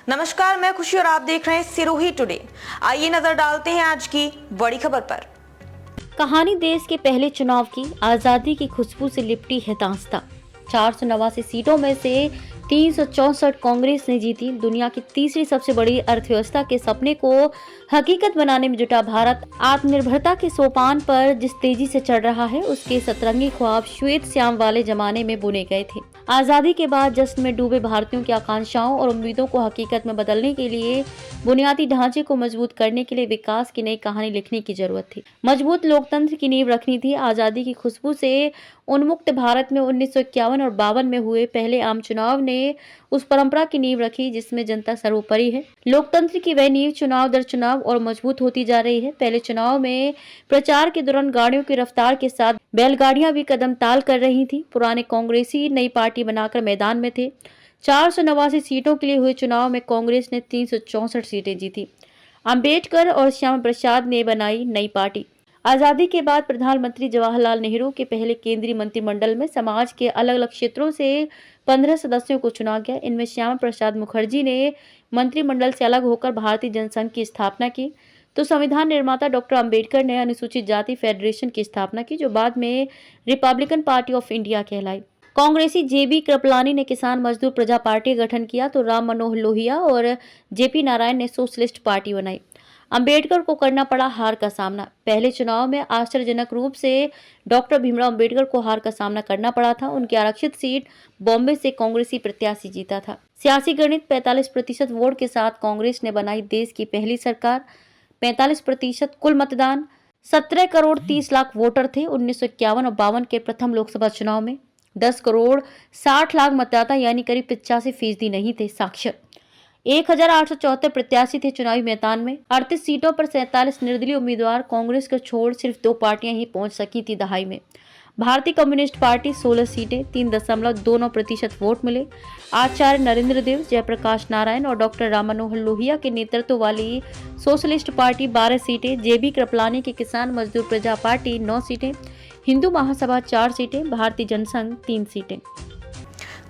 नमस्कार, मैं खुशी और आप देख रहे हैं सिरोही टुडे। आइए नजर डालते हैं आज की बड़ी खबर पर। कहानी देश के पहले चुनाव की आजादी की खुशबू से लिपटी है दास्तां। 489 सीटों में से 364 कांग्रेस ने जीती। दुनिया की तीसरी सबसे बड़ी अर्थव्यवस्था के सपने को हकीकत बनाने में जुटा भारत आत्मनिर्भरता के सोपान पर जिस तेजी से चढ़ रहा है, उसके सतरंगी ख्वाब श्वेत श्याम वाले जमाने में बुने गए थे। आजादी के बाद जश्न में डूबे भारतीयों की आकांक्षाओं और उम्मीदों को हकीकत में बदलने के लिए बुनियादी ढांचे को मजबूत करने के लिए विकास की नई कहानी लिखने की जरूरत थी। मजबूत लोकतंत्र की नींव रखनी थी। आजादी की खुशबू से उन्मुक्त भारत में 1951 और 52 में हुए पहले आम चुनाव ने उस परंपरा की नींव रखी जिसमें जनता सर्वोपरि है। लोकतंत्र की वह नींव चुनाव दर चुनाव और मजबूत होती जा रही है। पहले चुनाव में प्रचार के दौरान गाड़ियों की रफ्तार के साथ बैलगाड़ियां भी कदम ताल कर रही थी। पुराने कांग्रेसी नई पार्टी बनाकर मैदान में थे। 489 सीटों के लिए हुए चुनाव में कांग्रेस ने 364 सीटें जीती। अंबेडकर और श्यामा प्रसाद ने बनाई नई पार्टी। आजादी के बाद प्रधानमंत्री जवाहरलाल नेहरू के पहले केंद्रीय मंत्रिमंडल में समाज के अलग अलग क्षेत्रों से 15 सदस्यों को चुना गया। इनमें श्यामा प्रसाद मुखर्जी ने मंत्रिमंडल से अलग होकर भारतीय जनसंघ की स्थापना की, तो संविधान निर्माता डॉक्टर अंबेडकर ने अनुसूचित जाति फेडरेशन की स्थापना की, जो बाद में रिपब्लिकन पार्टी ऑफ इंडिया कहलाई। कांग्रेसी जेबी कृपलानी ने किसान मजदूर प्रजा पार्टी का गठन किया, तो राम मनोहर लोहिया और जेपी नारायण ने सोशलिस्ट पार्टी बनाई। अंबेडकर को करना पड़ा हार का सामना। पहले चुनाव में आश्चर्यजनक रूप से डॉक्टर भीमराव अंबेडकर को हार का सामना करना पड़ा था। उनकी आरक्षित सीट बॉम्बे से कांग्रेसी प्रत्याशी जीता था। सियासी गणित 45% वोट के साथ कांग्रेस ने बनाई देश की पहली सरकार। 45% कुल मतदान 17 करोड़ 30 लाख वोटर थे। 1951 और 52 के प्रथम लोकसभा चुनाव में 10 करोड़ 60 लाख मतदाता यानी करीब 85% नहीं थे साक्षर। 1874 प्रत्याशी थे चुनावी मैदान में। 38 सीटों पर 47 निर्दलीय उम्मीदवार। कांग्रेस को छोड़ सिर्फ 2 पार्टियां ही पहुंच सकी थी दहाई में। भारतीय कम्युनिस्ट पार्टी 16 सीटें 3.29% वोट मिले। आचार्य नरेंद्र देव, जयप्रकाश नारायण और डॉक्टर राम मनोहर लोहिया के नेतृत्व वाली सोशलिस्ट पार्टी 12 सीटें। जेबी कृपलानी की किसान मजदूर प्रजा पार्टी 9 सीटें। हिंदू महासभा 4 सीटें। भारतीय जनसंघ 3 सीटें।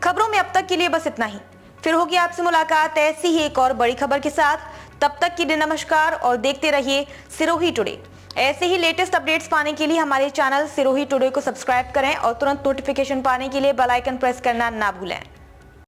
खबरों में अब तक के लिए बस इतना ही। फिर होगी आपसे मुलाकात ऐसी ही एक और बड़ी खबर के साथ। तब तक के लिए नमस्कार और देखते रहिए सिरोही टुडे। ऐसे ही लेटेस्ट अपडेट्स पाने के लिए हमारे चैनल सिरोही टुडे को सब्सक्राइब करें और तुरंत नोटिफिकेशन पाने के लिए बेल आइकन प्रेस करना ना भूलें।